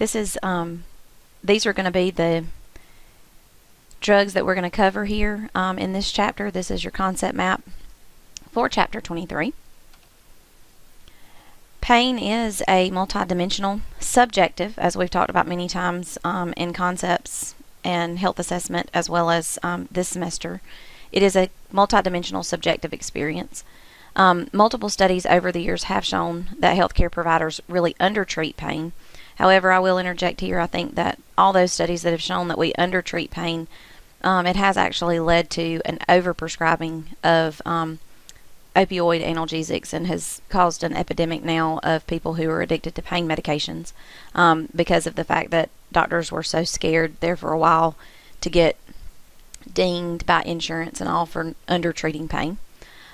This is these are going to be the drugs that we're going to cover here in this chapter. This is your concept map for chapter 23. Pain is a multidimensional, subjective, as we've talked about many times in concepts and health assessment, as well as this semester. It is a multidimensional subjective experience. Multiple studies over the years have shown that healthcare providers really undertreat pain. However, I will interject here, I think that all those studies that have shown that we undertreat pain, it has actually led to an overprescribing of opioid analgesics and has caused an epidemic now of people who are addicted to pain medications because of the fact that doctors were so scared there for a while to get dinged by insurance and all for undertreating pain.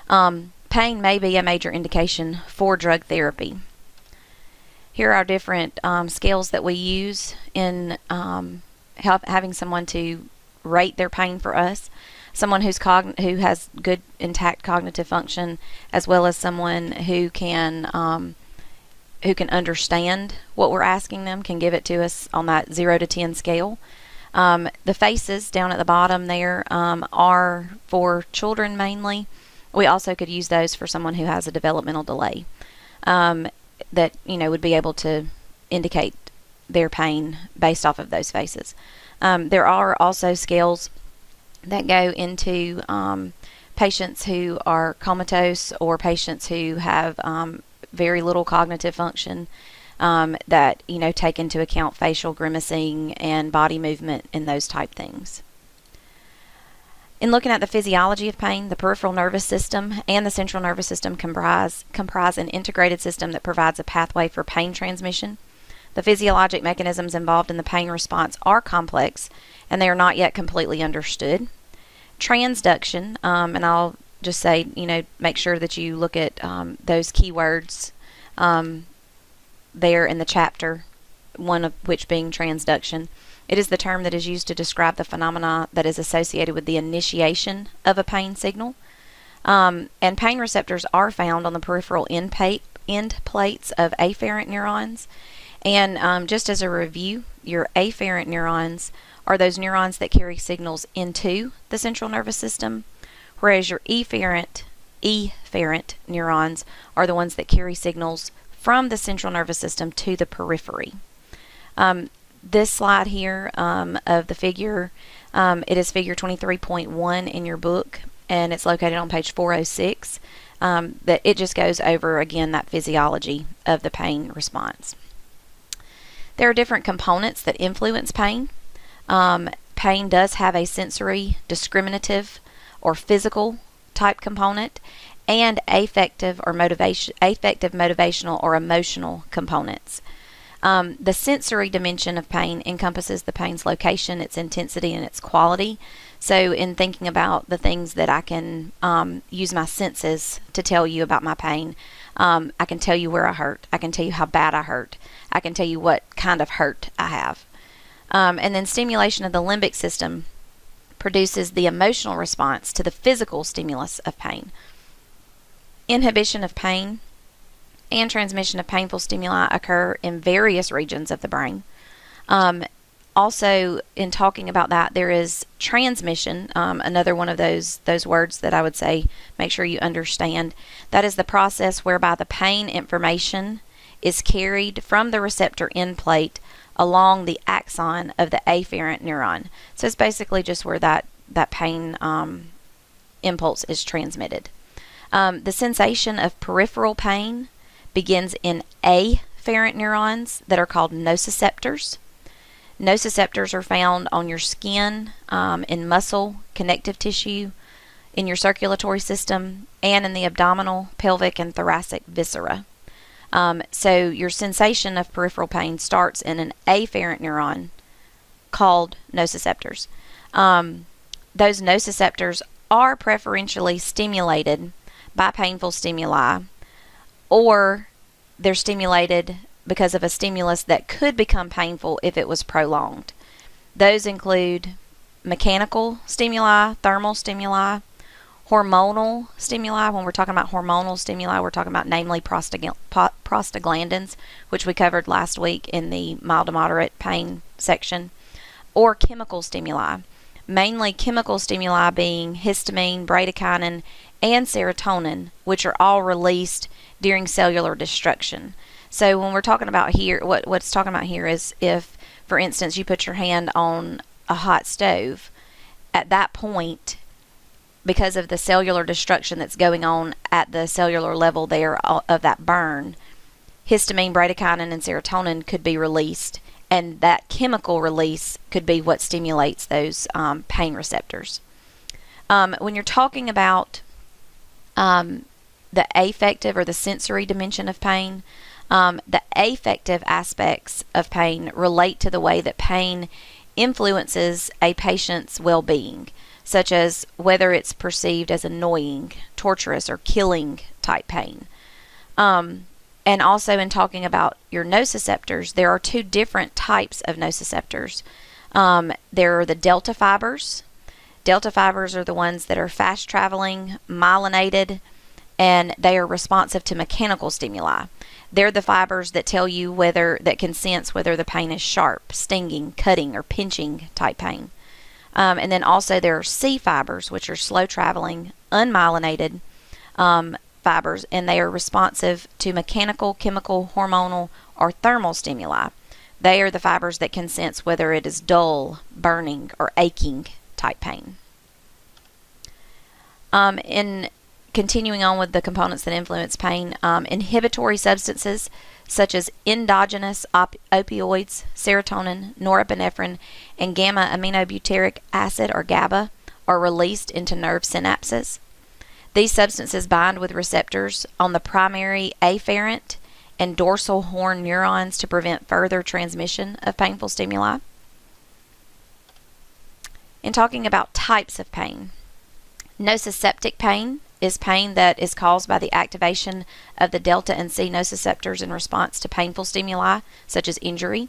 Pain may be a major indication for drug therapy. Here are different scales that we use in having someone to rate their pain for us. Someone who has good intact cognitive function, as well as someone who can understand what we're asking them, can give it to us on that 0 to 10 scale. The faces down at the bottom there are for children mainly. We also could use those for someone who has a developmental delay that would be able to indicate their pain based off of those faces. There are also scales that go into patients who are comatose or patients who have very little cognitive function that take into account facial grimacing and body movement and those type things. In looking at the physiology of pain, the peripheral nervous system and the central nervous system comprise an integrated system that provides a pathway for pain transmission. The physiologic mechanisms involved in the pain response are complex, and they are not yet completely understood. Transduction, and I'll just say, make sure that you look at those keywords there in the chapter, one of which being transduction. It is the term that is used to describe the phenomena that is associated with the initiation of a pain signal. And pain receptors are found on the peripheral end plates of afferent neurons. And just as a review, your afferent neurons are those neurons that carry signals into the central nervous system, whereas your efferent neurons are the ones that carry signals from the central nervous system to the periphery. This slide here of the figure, it is figure 23.1 in your book, and it's located on page 406. That it just goes over again that physiology of the pain response. There are different components that influence pain. Pain does have a sensory, discriminative, or physical type component, and affective, motivational, or emotional components. The sensory dimension of pain encompasses the pain's location, its intensity, and its quality. So in thinking about the things that I can use my senses to tell you about my pain, I can tell you where I hurt. I can tell you how bad I hurt. I can tell you what kind of hurt I have. And then stimulation of the limbic system produces the emotional response to the physical stimulus of pain. Inhibition of pain and transmission of painful stimuli occur in various regions of the brain. Also, in talking about that, there is transmission, another one of those words that I would say make sure you understand. That is the process whereby the pain information is carried from the receptor end plate along the axon of the afferent neuron. So it's basically just where that pain impulse is transmitted. The sensation of peripheral pain begins in afferent neurons that are called nociceptors. Nociceptors are found on your skin, in muscle, connective tissue, in your circulatory system, and in the abdominal, pelvic, and thoracic viscera. So your sensation of peripheral pain starts in an afferent neuron called nociceptors. Those nociceptors are preferentially stimulated by painful stimuli, or they're stimulated because of a stimulus that could become painful if it was prolonged. Those include mechanical stimuli, thermal stimuli, Hormonal stimuli, when we're talking about hormonal stimuli, we're talking about namely prostaglandins, which we covered last week in the mild to moderate pain section, or chemical stimuli, mainly chemical stimuli being histamine, bradykinin, and serotonin, which are all released during cellular destruction. So when we're talking about here, what's talking about here is if, for instance, you put your hand on a hot stove, at that point, because of the cellular destruction that's going on at the cellular level there of that burn, histamine, bradykinin, and serotonin could be released, and that chemical release could be what stimulates those pain receptors. When you're talking about the affective or the sensory dimension of pain, the affective aspects of pain relate to the way that pain influences a patient's well-being, such as whether it's perceived as annoying, torturous, or killing type pain. And also in talking about your nociceptors, there are two different types of nociceptors. There are the delta fibers. Delta fibers are the ones that are fast traveling, myelinated, and they are responsive to mechanical stimuli. They're the fibers that tell you that can sense whether the pain is sharp, stinging, cutting, or pinching type pain. And then also there are C fibers, which are slow traveling, unmyelinated fibers, and they are responsive to mechanical, chemical, hormonal, or thermal stimuli. They are the fibers that can sense whether it is dull, burning, or aching type pain. In continuing on with the components that influence pain, inhibitory substances such as endogenous opioids, serotonin, norepinephrine, and gamma aminobutyric acid, or GABA, are released into nerve synapses. These substances bind with receptors on the primary afferent and dorsal horn neurons to prevent further transmission of painful stimuli. In talking about types of pain, nociceptic pain is pain that is caused by the activation of the delta and C nociceptors in response to painful stimuli, such as injury.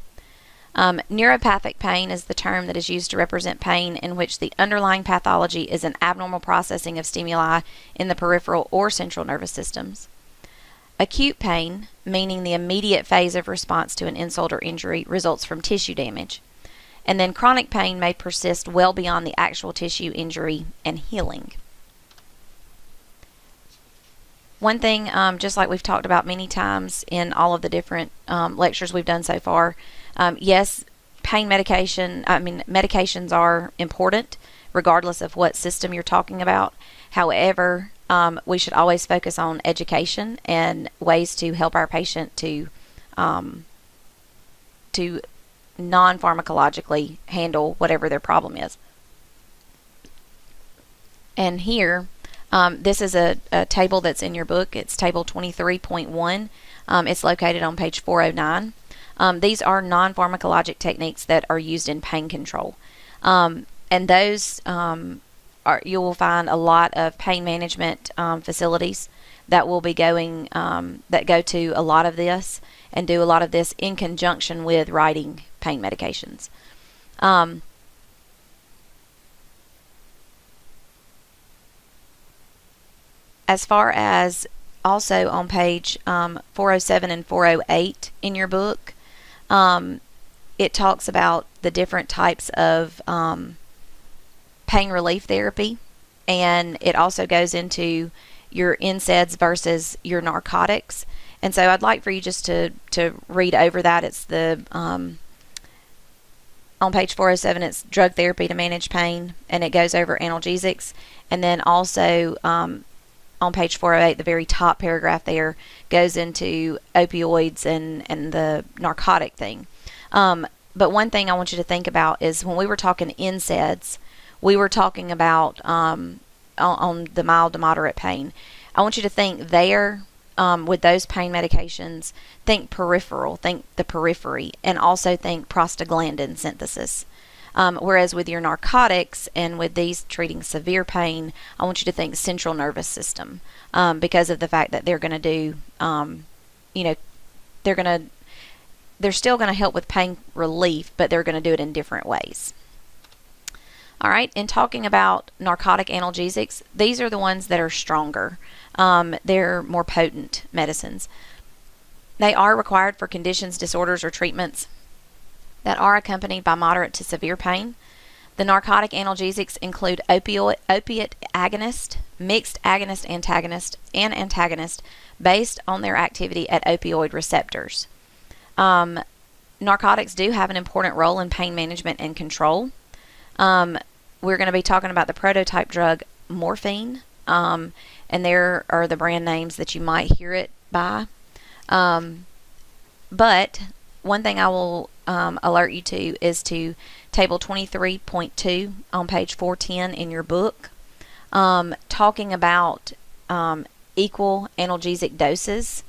Neuropathic pain is the term that is used to represent pain in which the underlying pathology is an abnormal processing of stimuli in the peripheral or central nervous systems. Acute pain, meaning the immediate phase of response to an insult or injury, results from tissue damage. And then chronic pain may persist well beyond the actual tissue injury and healing. One thing, just like we've talked about many times in all of the different lectures we've done so far, yes, medications are important regardless of what system you're talking about. However, we should always focus on education and ways to help our patient to non-pharmacologically handle whatever their problem is. And here, this is a table that's in your book. It's table 23.1. It's located on page 409. These are non-pharmacologic techniques that are used in pain control. And those you will find a lot of pain management facilities that will be going, that go to a lot of this and do a lot of this in conjunction with writing pain medications. As far as also on page 407 and 408 in your book, it talks about the different types of pain relief therapy, and it also goes into your NSAIDs versus your narcotics. And so I'd like for you just to read over that. It's the on page 407, it's drug therapy to manage pain, and it goes over analgesics. And then also on page 408, the very top paragraph there goes into opioids and the narcotic thing. But one thing I want you to think about is when we were talking NSAIDs, we were talking about on the mild to moderate pain. I want you to think there with those pain medications, think peripheral, think the periphery, and also think prostaglandin synthesis. Whereas with your narcotics and with these treating severe pain, I want you to think central nervous system, because of the fact that they're going to do, they're still going to help with pain relief, but they're going to do it in different ways. All right, in talking about narcotic analgesics, these are the ones that are stronger. They're more potent medicines. They are required for conditions, disorders, or treatments that are accompanied by moderate to severe pain. The narcotic analgesics include opiate agonist, mixed agonist antagonist, and antagonist based on their activity at opioid receptors. Narcotics do have an important role in pain management and control. We're going to be talking about the prototype drug morphine, and there are the brand names that you might hear it by. But one thing I will alert you to is to table 23.2 on page 410 in your book, talking about equal analgesic doses.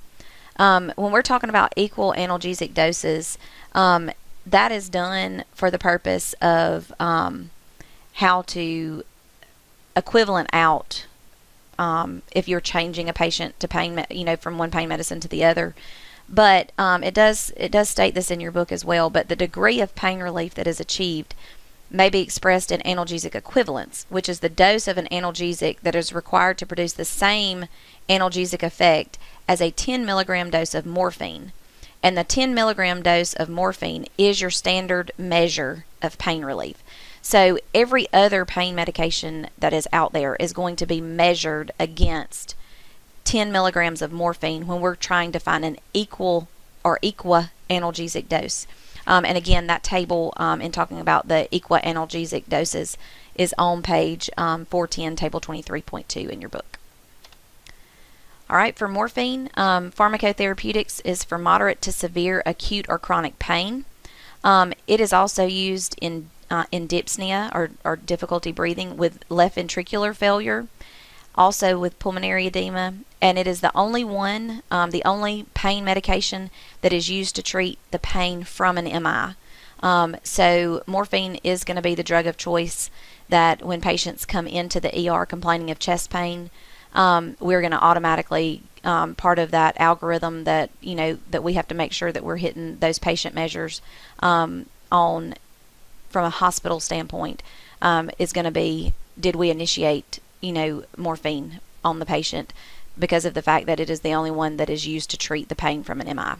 When we're talking about equal analgesic doses, that is done for the purpose of how to equivalent out if you're changing a patient to pain, from one pain medicine to the other. But it does state this in your book as well. But the degree of pain relief that is achieved may be expressed in analgesic equivalence, which is the dose of an analgesic that is required to produce the same analgesic effect as a 10 milligram dose of morphine. And the 10 milligram dose of morphine is your standard measure of pain relief. So every other pain medication that is out there is going to be measured against 10 milligrams of morphine when we're trying to find an equal or equa analgesic dose. And again, that table in talking about the equa analgesic doses is on page 410, table 23.2 in your book. All right, for morphine, pharmacotherapeutics is for moderate to severe acute or chronic pain. It is also used in dyspnea or difficulty breathing with left ventricular failure, also with pulmonary edema, and it is the only one, the only pain medication that is used to treat the pain from an MI. So morphine is going to be the drug of choice that when patients come into the ER complaining of chest pain, we're going to automatically, part of that algorithm that, that we have to make sure that we're hitting those patient measures on from a hospital standpoint, is going to be, did we initiate, morphine on the patient because of the fact that it is the only one that is used to treat the pain from an MI.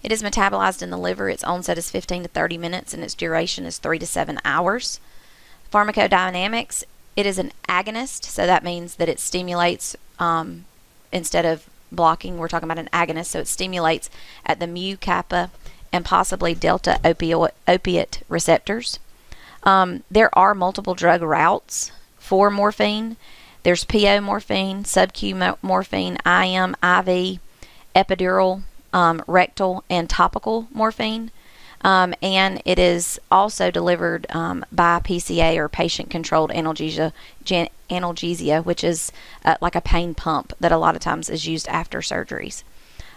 It is metabolized in the liver. Its onset is 15 to 30 minutes and its duration is 3 to 7 hours. Pharmacodynamics, it is an agonist, so that means that it stimulates, instead of blocking, we're talking about an agonist, so it stimulates at the mu, kappa, and possibly delta opiate receptors. There are multiple drug routes for morphine. There's PO morphine, sub-Q morphine, IM, IV, epidural, rectal, and topical morphine. And it is also delivered by PCA or patient-controlled analgesia, which is like a pain pump that a lot of times is used after surgeries.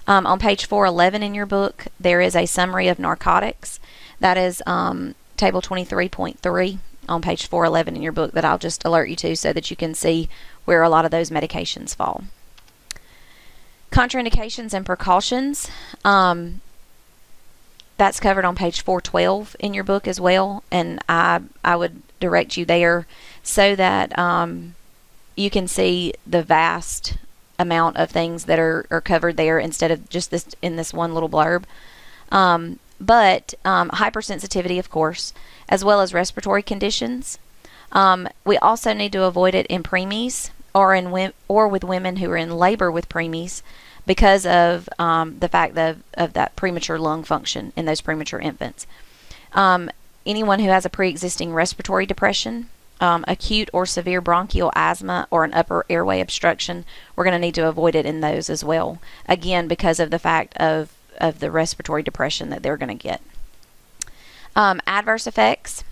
On page 411 in your book, there is a summary of narcotics. That is table 23.3 on page 411 in your book that I'll just alert you to so that you can see where a lot of those medications fall. Contraindications and precautions. That's covered on page 412 in your book as well, and I would direct you there so that you can see the vast amount of things that are covered there instead of just this in this one little blurb. But hypersensitivity, of course, as well as respiratory conditions. We also need to avoid it in preemies or with women who are in labor with preemies because of the fact of that premature lung function in those premature infants. Anyone who has a pre-existing respiratory depression, acute or severe bronchial asthma, or an upper airway obstruction, we're going to need to avoid it in those as well. Again, because of the fact of the respiratory depression that they're going to get. Adverse effects,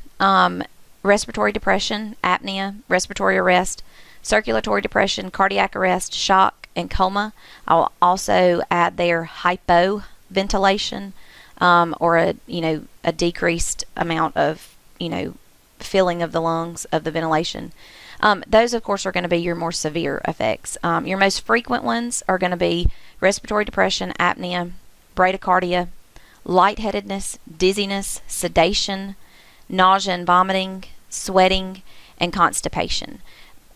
respiratory depression, apnea, respiratory arrest, circulatory depression, cardiac arrest, shock, and coma. I'll also add there hypoventilation, or a decreased amount of, filling of the lungs of the ventilation. Those, of course, are going to be your more severe effects. Your most frequent ones are going to be respiratory depression, apnea, bradycardia, lightheadedness, dizziness, sedation, nausea and vomiting, sweating, and constipation.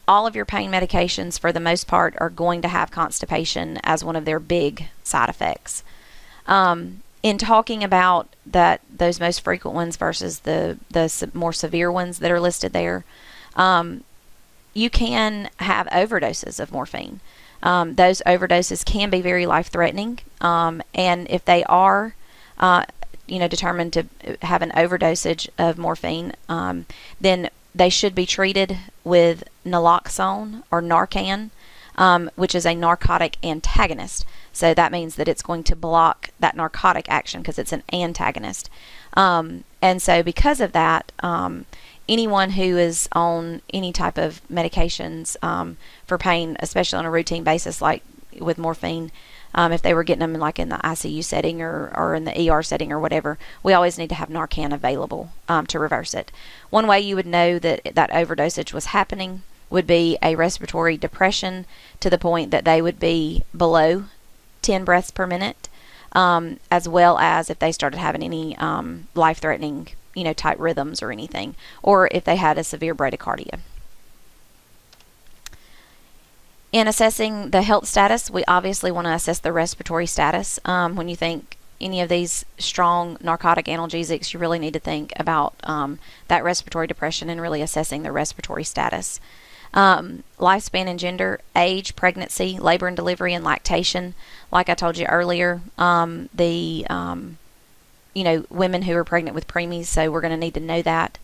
All of your pain medications, for the most part, are going to have constipation as one of their big side effects. In talking about those most frequent ones versus the more severe ones that are listed there, you can have overdoses of morphine. Those overdoses can be very life-threatening, and if they are, determined to have an overdosage of morphine, then they should be treated with naloxone or Narcan, which is a narcotic antagonist. So that means that it's going to block that narcotic action because it's an antagonist. And so because of that, anyone who is on any type of medications for pain, especially on a routine basis like with morphine, if they were getting them like in the ICU setting or in the ER setting or whatever, we always need to have Narcan available to reverse it. One way you would know that overdosage was happening would be a respiratory depression to the point that they would be below 10 breaths per minute, as well as if they started having any life-threatening, type rhythms or anything, or if they had a severe bradycardia. In assessing the health status, we obviously want to assess the respiratory status. When you think any of these strong narcotic analgesics, you really need to think about that respiratory depression and really assessing the respiratory status. Lifespan and gender, age, pregnancy, labor and delivery, and lactation. Like I told you earlier, women who are pregnant with preemies, so we're going to need to know that.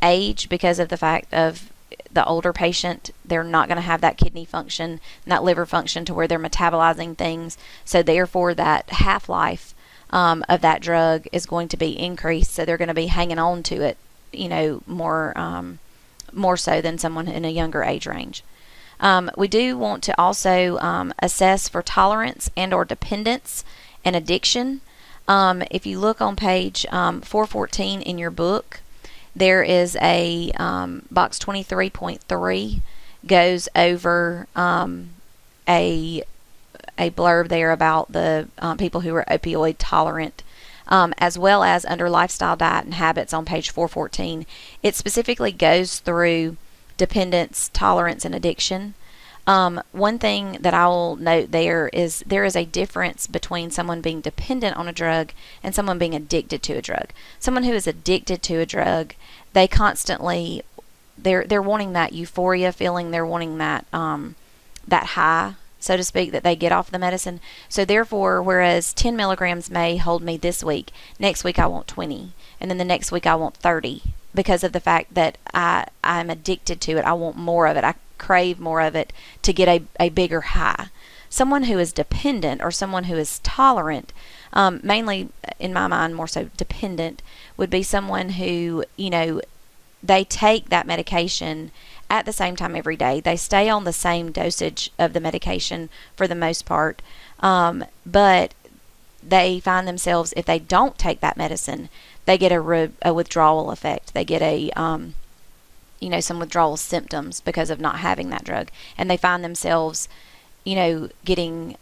Age, because of the fact of the older patient, they're not going to have that kidney function and that liver function to where they're metabolizing things. So therefore, that half-life of that drug is going to be increased. So they're going to be hanging on to it, more so than someone in a younger age range. We do want to also assess for tolerance and or dependence and addiction. If you look on page 414 in your book, there is a box 23.3 goes over a blurb there about the people who are opioid tolerant, as well as under lifestyle, diet, and habits on page 414. It specifically goes through dependence, tolerance, and addiction. One thing that I will note there is a difference between someone being dependent on a drug and someone being addicted to a drug. Someone who is addicted to a drug, they constantly they're wanting that euphoria feeling, they're wanting that that high, so to speak, that they get off the medicine. So therefore, whereas 10 milligrams may hold me this week, next week I want 20, and then the next week I want 30, because of the fact that I'm addicted to it. I want more of it. I crave more of it to get a bigger high. Someone who is dependent or someone who is tolerant, mainly in my mind more so dependent, would be someone who, they take that medication at the same time every day. They stay on the same dosage of the medication for the most part, but they find themselves, if they don't take that medicine, they get a withdrawal effect. They get some withdrawal symptoms because of not having that drug, and they find themselves, getting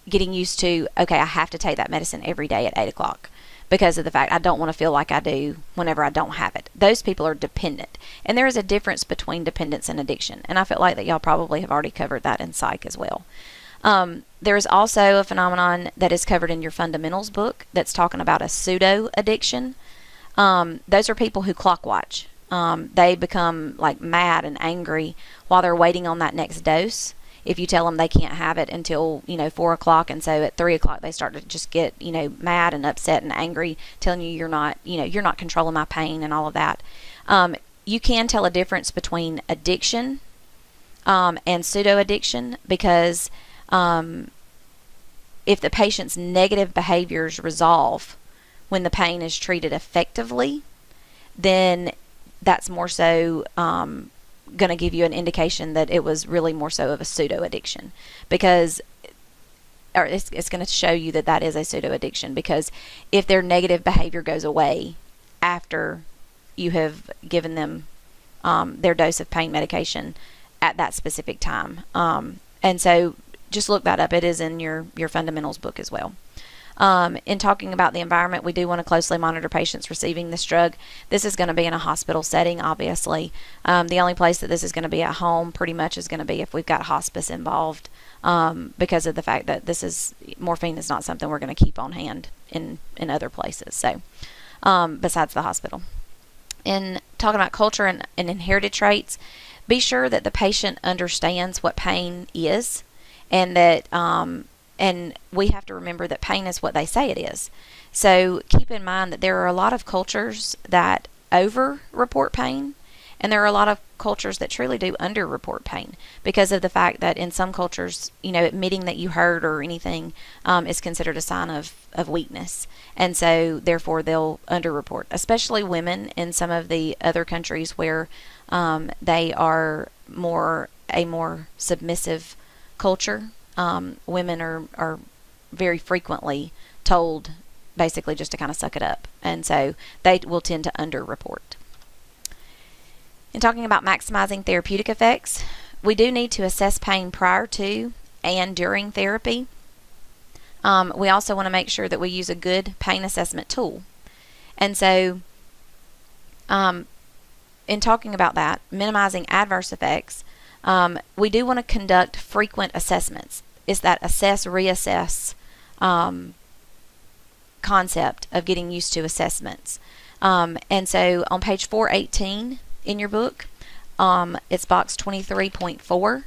used to, okay, I have to take that medicine every day at 8 o'clock because of the fact I don't want to feel like I do whenever I don't have it. Those people are dependent, and there is a difference between dependence and addiction, and I feel like that y'all probably have already covered that in psych as well. There is also a phenomenon that is covered in your fundamentals book that's talking about a pseudo addiction. Those are people who clock watch. They become like mad and angry while they're waiting on that next dose. If you tell them they can't have it until 4 o'clock, and so at 3 o'clock they start to just get mad and upset and angry, telling you you're not controlling my pain and all of that. You can tell a difference between addiction and pseudo addiction, because if the patient's negative behaviors resolve when the pain is treated effectively, then that's more so going to give you an indication that it was really more so of a pseudo addiction, because it's going to show you that is a pseudo addiction, because if their negative behavior goes away after you have given them their dose of pain medication at that specific time, and so just look that up. It is in your fundamentals book as well. In talking about the environment, we do want to closely monitor patients receiving this drug. This is going to be in a hospital setting, obviously. The only place that this is going to be at home pretty much is going to be if we've got hospice involved, because of the fact that morphine is not something we're going to keep on hand in other places, so besides the hospital. In talking about culture and inherited traits, be sure that the patient understands what pain is, and that and we have to remember that pain is what they say it is. So keep in mind that there are a lot of cultures that over-report pain, and there are a lot of cultures that truly do under-report pain, because of the fact that in some cultures, admitting that you hurt or anything is considered a sign of weakness. And so, therefore, they'll under-report, especially women in some of the other countries where they are a more submissive culture. Women are very frequently told basically just to kind of suck it up, and so they will tend to under-report. In talking about maximizing therapeutic effects, we do need to assess pain prior to and during therapy. We also want to make sure that we use a good pain assessment tool. And so, in talking about that, minimizing adverse effects, we do want to conduct frequent assessments. It's that assess, reassess concept of getting used to assessments. And so on page 418 in your book, it's box 23.4.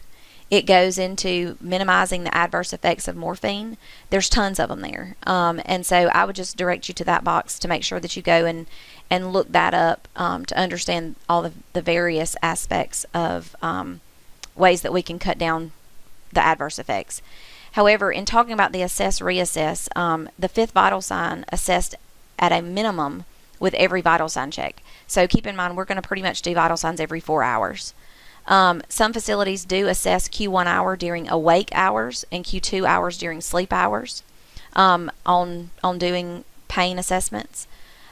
It goes into minimizing the adverse effects of morphine. There's tons of them there. And so I would just direct you to that box to make sure that you go and look that up to understand all the various aspects of ways that we can cut down the adverse effects. However, in talking about the assess, reassess, the fifth vital sign assessed at a minimum with every vital sign check. So keep in mind, we're going to pretty much do vital signs every 4 hours. Some facilities do assess Q1 hour during awake hours and Q2 hours during sleep hours on doing pain assessments.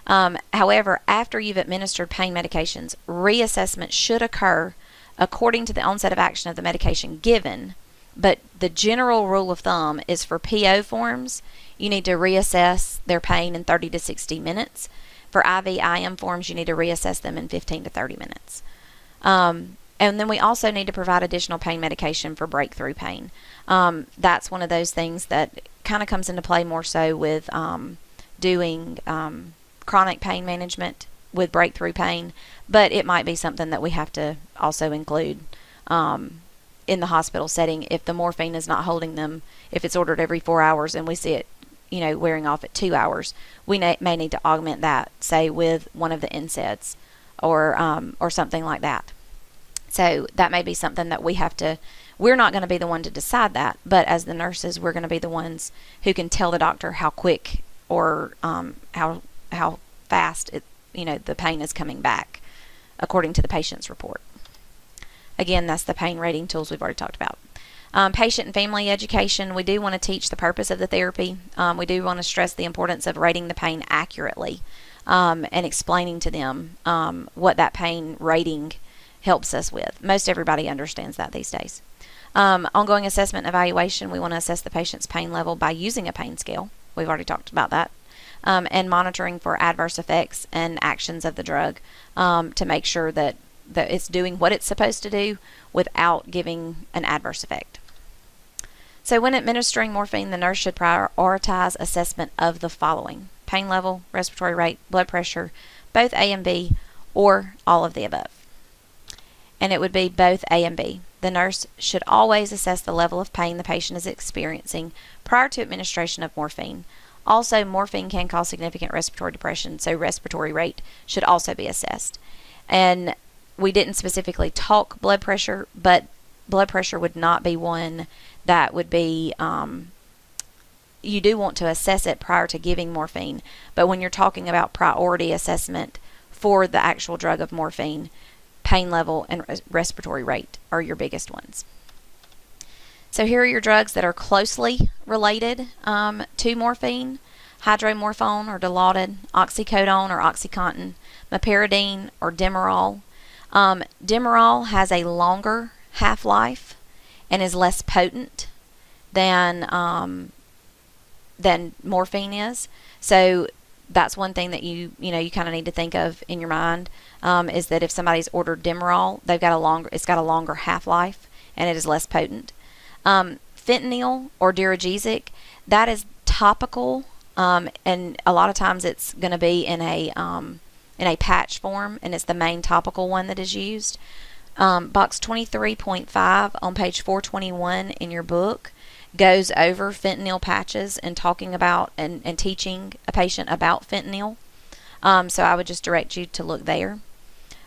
However, after you've administered pain medications, reassessment should occur according to the onset of action of the medication given, but the general rule of thumb is for PO forms, you need to reassess their pain in 30 to 60 minutes. For IV-IM forms, you need to reassess them in 15 to 30 minutes. And then we also need to provide additional pain medication for breakthrough pain. That's one of those things that kind of comes into play more so with doing chronic pain management with breakthrough pain, but it might be something that we have to also include in the hospital setting if the morphine is not holding them. If it's ordered every 4 hours and we see it wearing off at 2 hours, we may need to augment that, say, with one of the NSAIDs or something like that. So that may be something that we're not going to be the one to decide that, but as the nurses, we're going to be the ones who can tell the doctor how quick or how fast the pain is coming back according to the patient's report. Again, that's the pain rating tools we've already talked about. Patient and family education, we do want to teach the purpose of the therapy. We do want to stress the importance of rating the pain accurately and explaining to them what that pain rating helps us with. Most everybody understands that these days. Ongoing assessment and evaluation, we want to assess the patient's pain level by using a pain scale. We've already talked about that. And monitoring for adverse effects and actions of the drug to make sure that it's doing what it's supposed to do without giving an adverse effect. So when administering morphine, the nurse should prioritize assessment of the following: pain level, respiratory rate, blood pressure, both A and B, or all of the above. And it would be both A and B. The nurse should always assess the level of pain the patient is experiencing prior to administration of morphine. Also, morphine can cause significant respiratory depression, so respiratory rate should also be assessed. And we didn't specifically talk blood pressure, but blood pressure would not be one that would be, you do want to assess it prior to giving morphine, but when you're talking about priority assessment for the actual drug of morphine, pain level and respiratory rate are your biggest ones. So here are your drugs that are closely related to morphine: hydromorphone or Dilaudid, oxycodone or OxyContin, meperidine or Demerol. Demerol has a longer half-life and is less potent than than morphine is. So that's one thing that you kind of need to think of in your mind, is that if somebody's ordered Demerol, it's got a longer half-life and it is less potent. Fentanyl or Duragesic, that is topical, and a lot of times it's going to be in a patch form, and it's the main topical one that is used. Box 23.5 on page 421 in your book goes over fentanyl patches and talking about and teaching a patient about fentanyl. So I would just direct you to look there.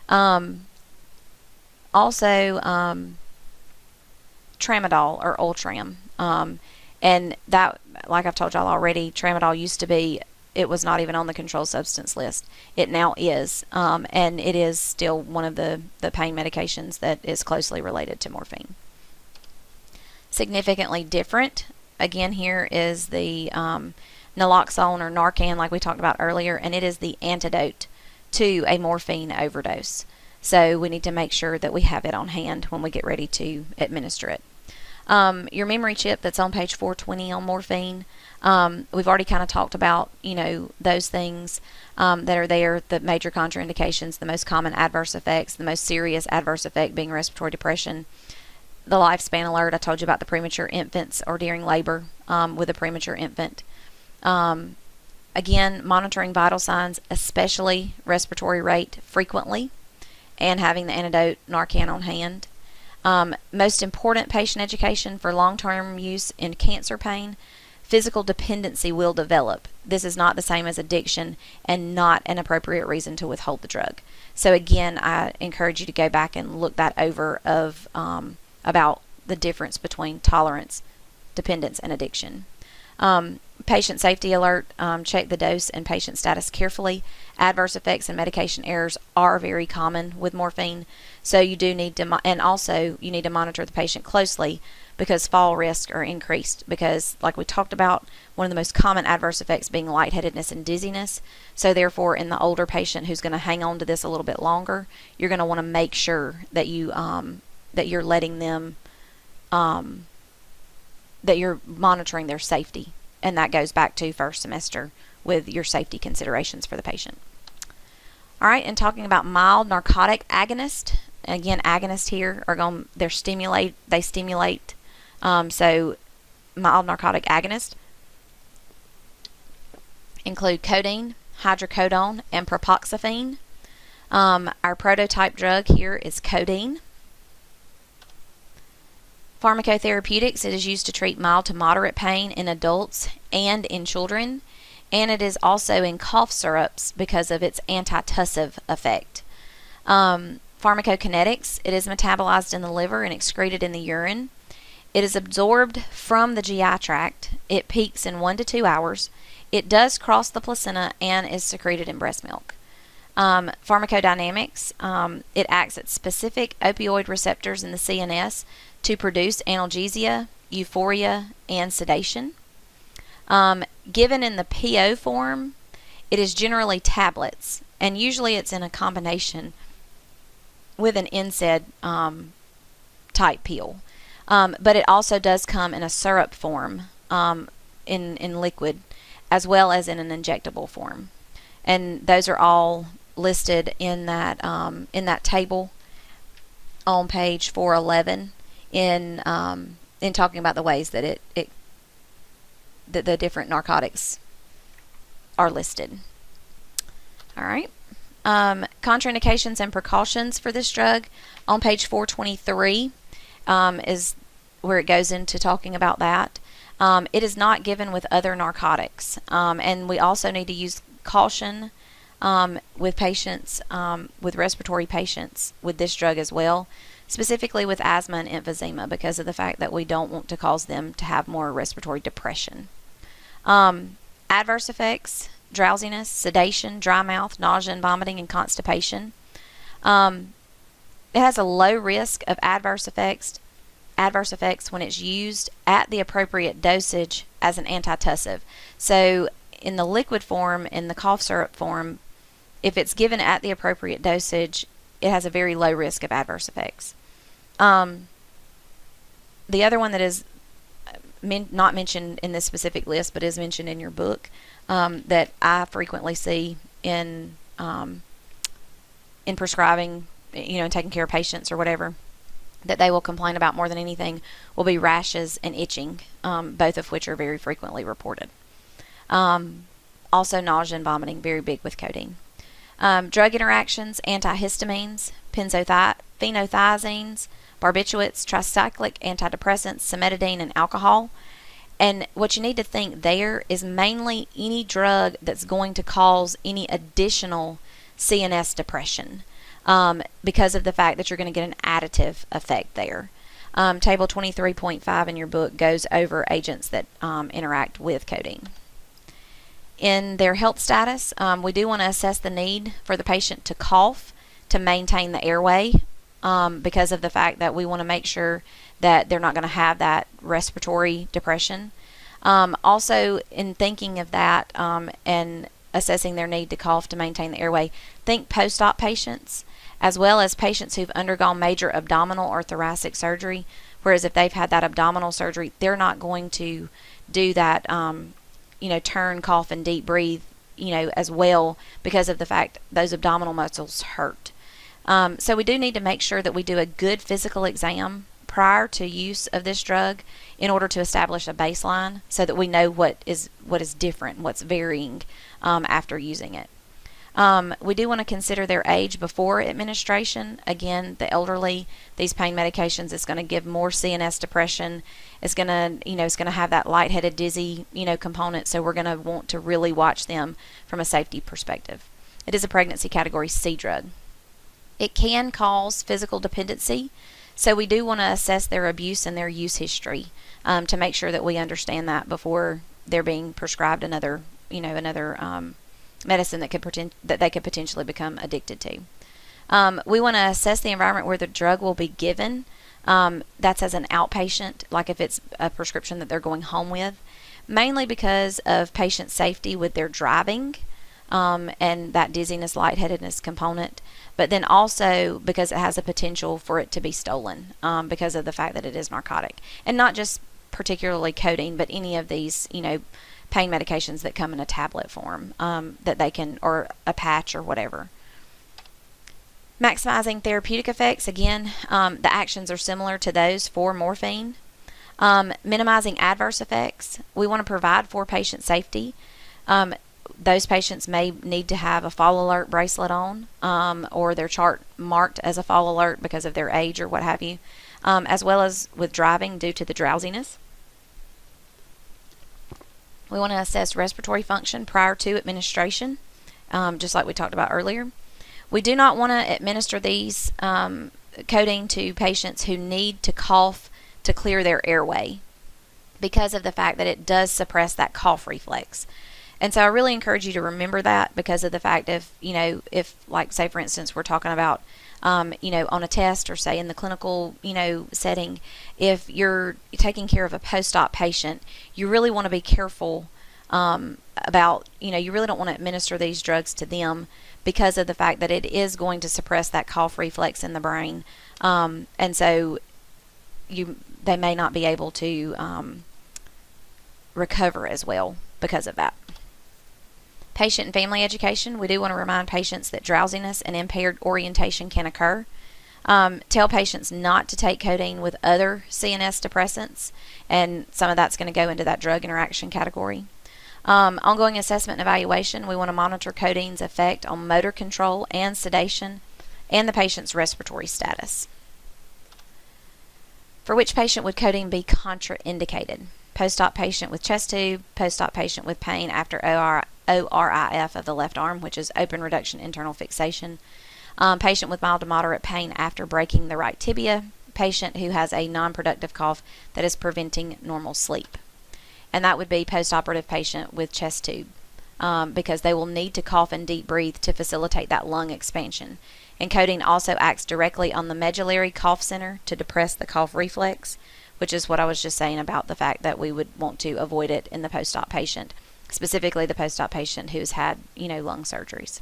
Also, Tramadol or Ultram. And that, like I've told y'all already, Tramadol used to be, it was not even on the controlled substance list. It now is, and it is still one of the pain medications that is closely related to morphine. Significantly different, again, here is the naloxone or Narcan, like we talked about earlier, and it is the antidote to a morphine overdose. So we need to make sure that we have it on hand when we get ready to administer it. Your memory chip that's on page 420 on morphine, we've already kind of talked about, those things that are there, the major contraindications, the most common adverse effects, the most serious adverse effect being respiratory depression. The lifespan alert, I told you about the premature infants or during labor with a premature infant. Again, monitoring vital signs, especially respiratory rate, frequently, and having the antidote Narcan on hand. Most important patient education for long-term use in cancer pain. Physical dependency will develop. This is not the same as addiction and not an appropriate reason to withhold the drug. So again, I encourage you to go back and look that over about the difference between tolerance, dependence, and addiction. Patient safety alert, check the dose and patient status carefully. Adverse effects and medication errors are very common with morphine, so you do need to, and also you need to monitor the patient closely because fall risks are increased because, like we talked about, one of the most common adverse effects being lightheadedness and dizziness. So therefore, in the older patient who's going to hang on to this a little bit longer, you're going to want to make sure that you're letting them, that you're monitoring their safety. And that goes back to first semester with your safety considerations for the patient. All right, and talking about mild narcotic agonist. Again, agonists here are they stimulate. So mild narcotic agonists include codeine, hydrocodone, and propoxyphene. Our prototype drug here is codeine. Pharmacotherapeutics, it is used to treat mild to moderate pain in adults and in children, and it is also in cough syrups because of its antitussive effect. Pharmacokinetics, it is metabolized in the liver and excreted in the urine. It is absorbed from the GI tract. It peaks in 1 to 2 hours. It does cross the placenta and is secreted in breast milk. Pharmacodynamics, it acts at specific opioid receptors in the CNS to produce analgesia, euphoria, and sedation. Given in the PO form, it is generally tablets, and usually it's in a combination with an NSAID type pill. But it also does come in a syrup form, in liquid, as well as in an injectable form. And those are all listed in that table on page 411 in talking about the ways that that the different narcotics are listed. All right. Contraindications and precautions for this drug on page 423 is where it goes into talking about that. It is not given with other narcotics, and we also need to use caution with patients, with respiratory patients with this drug as well, specifically with asthma and emphysema, because of the fact that we don't want to cause them to have more respiratory depression. Adverse effects: drowsiness, sedation, dry mouth, nausea and vomiting, and constipation. It has a low risk of adverse effects when it's used at the appropriate dosage as an antitussive. So in the liquid form, in the cough syrup form, if it's given at the appropriate dosage, it has a very low risk of adverse effects. The other one that is not mentioned in this specific list, but is mentioned in your book, that I frequently see in prescribing, and taking care of patients or whatever, that they will complain about more than anything will be rashes and itching, both of which are very frequently reported. Also nausea and vomiting, very big with codeine. Drug interactions, antihistamines, phenothiazines, barbiturates, tricyclic antidepressants, cimetidine, and alcohol. And what you need to think there is mainly any drug that's going to cause any additional CNS depression, because of the fact that you're going to get an additive effect there. Table 23.5 in your book goes over agents that interact with codeine. In their health status, we do want to assess the need for the patient to cough to maintain the airway, because of the fact that we want to make sure that they're not going to have that respiratory depression. Also, in thinking of that, and assessing their need to cough to maintain the airway, think post-op patients, as well as patients who've undergone major abdominal or thoracic surgery, whereas if they've had that abdominal surgery, they're not going to do that, turn, cough, and deep breathe, as well, because of the fact those abdominal muscles hurt. So we do need to make sure that we do a good physical exam prior to use of this drug in order to establish a baseline, so that we know what is different, what's varying after using it. We do want to consider their age before administration. Again, the elderly, these pain medications, it's going to give more CNS depression. It's going to have that lightheaded, dizzy, component. So we're going to want to really watch them from a safety perspective. It is a pregnancy category C drug. It can cause physical dependency. So we do want to assess their abuse and their use history, to make sure that we understand that before they're being prescribed another medicine that they could potentially become addicted to. We want to assess the environment where the drug will be given. That's as an outpatient, like if it's a prescription that they're going home with, mainly because of patient safety with their driving, and that dizziness, lightheadedness component, but then also because it has a potential for it to be stolen, because of the fact that it is narcotic, and not just particularly codeine, but any of these, pain medications that come in a tablet form, that they can, or a patch or whatever. Maximizing therapeutic effects, again, the actions are similar to those for morphine. Minimizing adverse effects, we want to provide for patient safety. Those patients may need to have a fall alert bracelet on, or their chart marked as a fall alert because of their age or what have you, as well as with driving due to the drowsiness. We want to assess respiratory function prior to administration, just like we talked about earlier. We do not want to administer these codeine to patients who need to cough to clear their airway, because of the fact that it does suppress that cough reflex. And so I really encourage you to remember that, because of the fact if like, say for instance, we're talking about, on a test, or say in the clinical, setting, if you're taking care of a post-op patient, you really want to be careful about, you really don't want to administer these drugs to them, because of the fact that it is going to suppress that cough reflex in the brain. And so they may not be able to recover as well because of that. Patient and family education, we do want to remind patients that drowsiness and impaired orientation can occur. Tell patients not to take codeine with other CNS depressants, and some of that's going to go into that drug interaction category. Ongoing assessment and evaluation, we want to monitor codeine's effect on motor control and sedation, and the patient's respiratory status. For which patient would codeine be contraindicated? Post-op patient with chest tube, post-op patient with pain after ORIF of the left arm, which is open reduction internal fixation, patient with mild to moderate pain after breaking the right tibia, patient who has a non-productive cough that is preventing normal sleep. And that would be post-operative patient with chest tube, because they will need to cough and deep breathe to facilitate that lung expansion. And codeine also acts directly on the medullary cough center to depress the cough reflex, which is what I was just saying about the fact that we would want to avoid it in the post-op patient, specifically the post-op patient who's had, lung surgeries.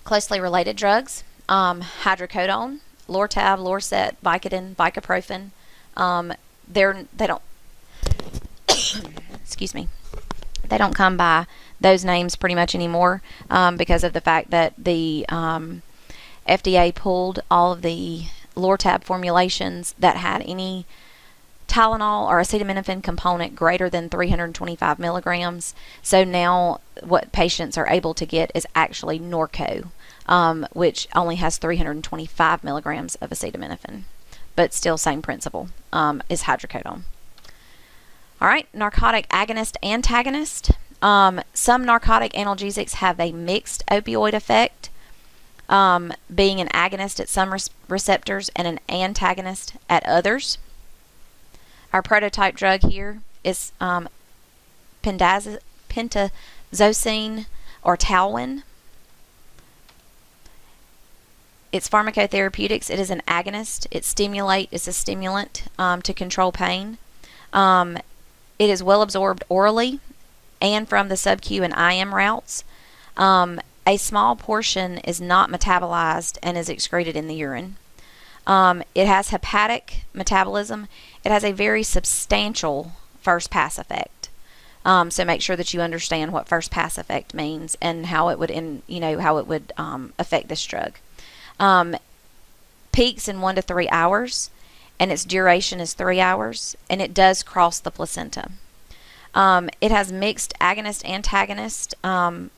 Closely related drugs, hydrocodone, Lortab, Lorcet, Vicodin, Vicaprofen, They don't excuse me, they don't come by those names pretty much anymore, because of the fact that the FDA pulled all of the Lortab formulations that had any Tylenol or acetaminophen component greater than 325 milligrams. So now what patients are able to get is actually Norco, which only has 325 milligrams of acetaminophen, but still same principle, is hydrocodone. All right, narcotic agonist antagonist. Some narcotic analgesics have a mixed opioid effect, being an agonist at some receptors and an antagonist at others. Our prototype drug here is pentazocine or Talwin. It's pharmacotherapeutics. It is an agonist. It's a stimulant to control pain. It is well absorbed orally and from the sub-Q and IM routes. A small portion is not metabolized and is excreted in the urine. It has hepatic metabolism. It has a very substantial first pass effect. So make sure that you understand what first pass effect means and how it would, affect this drug. Peaks in 1 to 3 hours, and its duration is 3 hours, and it does cross the placenta. It has mixed agonist-antagonist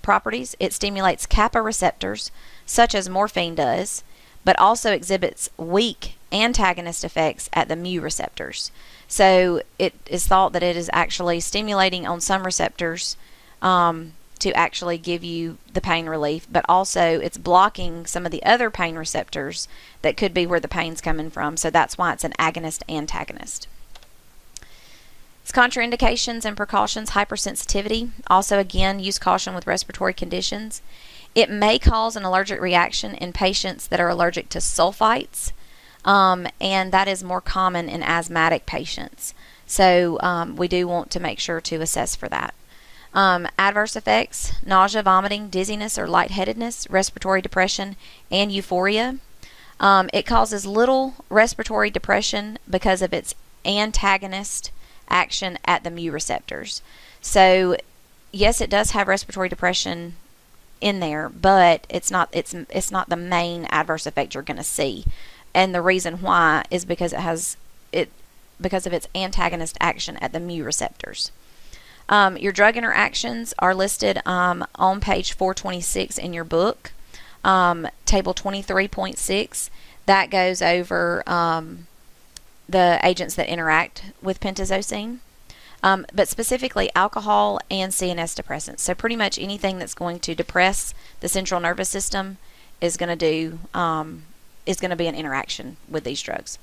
properties. It stimulates kappa receptors, such as morphine does, but also exhibits weak antagonist effects at the mu receptors. So it is thought that it is actually stimulating on some receptors to actually give you the pain relief, but also it's blocking some of the other pain receptors that could be where the pain's coming from. So that's why it's an agonist-antagonist. Its contraindications and precautions: hypersensitivity. Also, again, use caution with respiratory conditions. It may cause an allergic reaction in patients that are allergic to sulfites, and that is more common in asthmatic patients. So we do want to make sure to assess for that. Adverse effects: nausea, vomiting, dizziness or lightheadedness, respiratory depression, and euphoria. It causes little respiratory depression because of its antagonist action at the mu receptors. So yes, it does have respiratory depression in there, but it's not the main adverse effect you're going to see. And the reason why is because because of its antagonist action at the mu receptors. Your drug interactions are listed on page 426 in your book, table 23.6. That goes over the agents that interact with pentazocine, but specifically alcohol and CNS depressants. So pretty much anything that's going to depress the central nervous system is going to be an interaction with these drugs.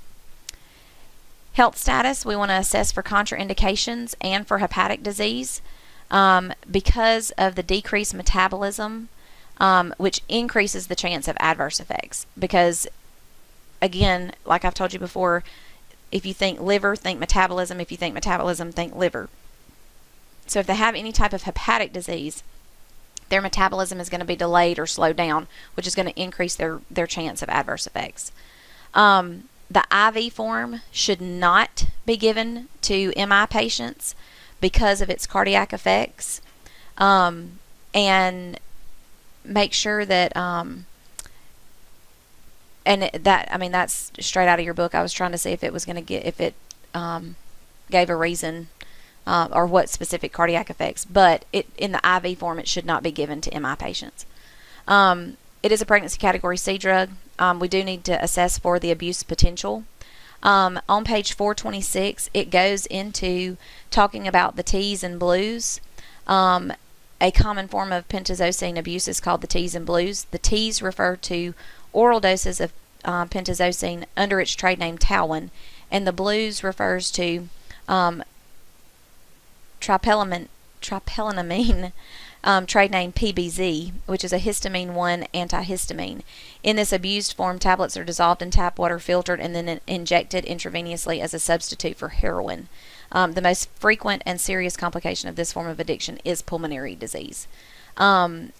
Health status: we want to assess for contraindications and for hepatic disease, because of the decreased metabolism, which increases the chance of adverse effects. Because again, like I've told you before, if you think liver, think metabolism. If you think metabolism, think liver. So if they have any type of hepatic disease, their metabolism is going to be delayed or slowed down, which is going to increase their chance of adverse effects. The IV form should not be given to MI patients because of its cardiac effects. And make sure that that's straight out of your book. I was trying to see if it was going to gave a reason or what specific cardiac effects, but in the IV form it should not be given to MI patients. It is a pregnancy category C drug. We do need to assess for the abuse potential. On page 426, it goes into talking about the T's and blues. A common form of pentazocine abuse is called the T's and blues. The T's refer to oral doses of pentazocine under its trade name Talwin, and the blues refers to tryptylamine, trade name PBZ, which is a histamine 1 antihistamine. In this abused form, tablets are dissolved in tap water, filtered, and then injected intravenously as a substitute for heroin. The most frequent and serious complication of this form of addiction is pulmonary disease. And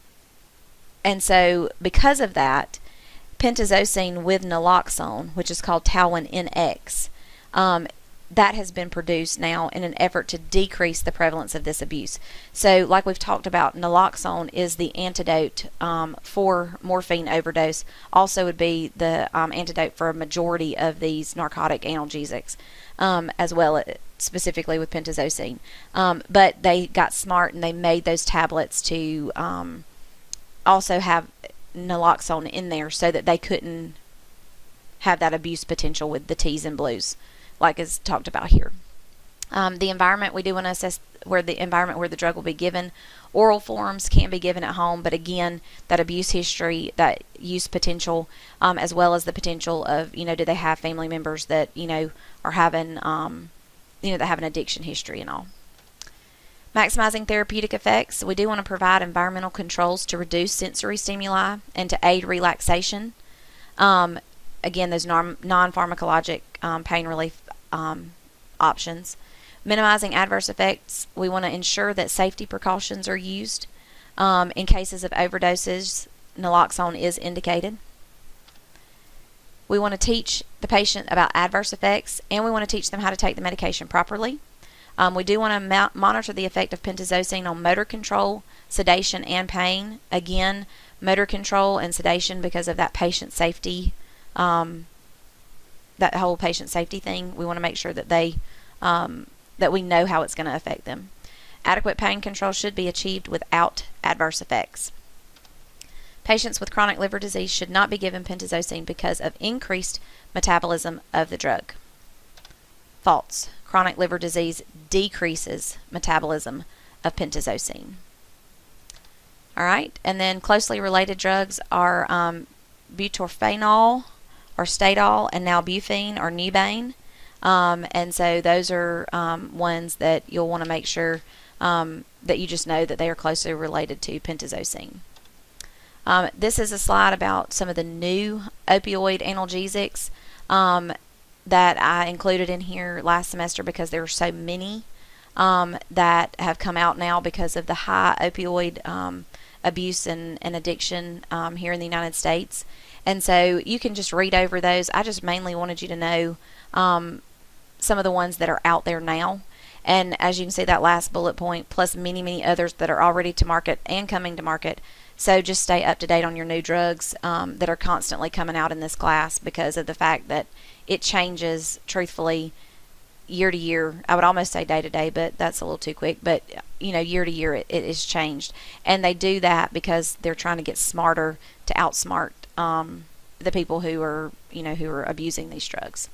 so because of that, pentazocine with naloxone, which is called Talwin NX, that has been produced now in an effort to decrease the prevalence of this abuse. So, like we've talked about, naloxone is the antidote for morphine overdose. Also, would be the antidote for a majority of these narcotic analgesics, as well, specifically with pentazocine. But they got smart and they made those tablets to also have naloxone in there so that they couldn't have that abuse potential with the T's and blues, like is talked about here. The environment, we do want to assess where the environment where the drug will be given. Oral forms can be given at home, but again, that abuse history, that use potential, as well as the potential of, do they have family members that, are having, that have an addiction history and all. Maximizing therapeutic effects, we do want to provide environmental controls to reduce sensory stimuli and to aid relaxation. Again, those non-pharmacologic pain relief options. Minimizing adverse effects, we want to ensure that safety precautions are used. In cases of overdoses, naloxone is indicated. We want to teach the patient about adverse effects, and we want to teach them how to take the medication properly. We do want to monitor the effect of pentazocine on motor control, sedation, and pain. Again, motor control and sedation because of that patient safety, that whole patient safety thing. We want to make sure that that we know how it's going to affect them. Adequate pain control should be achieved without adverse effects. Patients with chronic liver disease should not be given pentazocine because of increased metabolism of the drug. False. Chronic liver disease decreases metabolism of pentazocine. All right, and then closely related drugs are butorphanol or Stadol and nalbuphine or Nubane. And so those are ones that you'll want to make sure that you just know that they are closely related to pentazocine. This is a slide about some of the new opioid analgesics that I included in here last semester because there are so many that have come out now because of the high opioid abuse and addiction here in the United States. And so you can just read over those. I just mainly wanted you to know some of the ones that are out there now. And as you can see, that last bullet point, plus many, many others that are already to market and coming to market. So just stay up to date on your new drugs that are constantly coming out in this class because of the fact that it changes, truthfully, year to year. I would almost say day to day, but that's a little too quick. But, year to year, it is changed. And they do that because they're trying to get smarter to outsmart the people who are, who are abusing these drugs.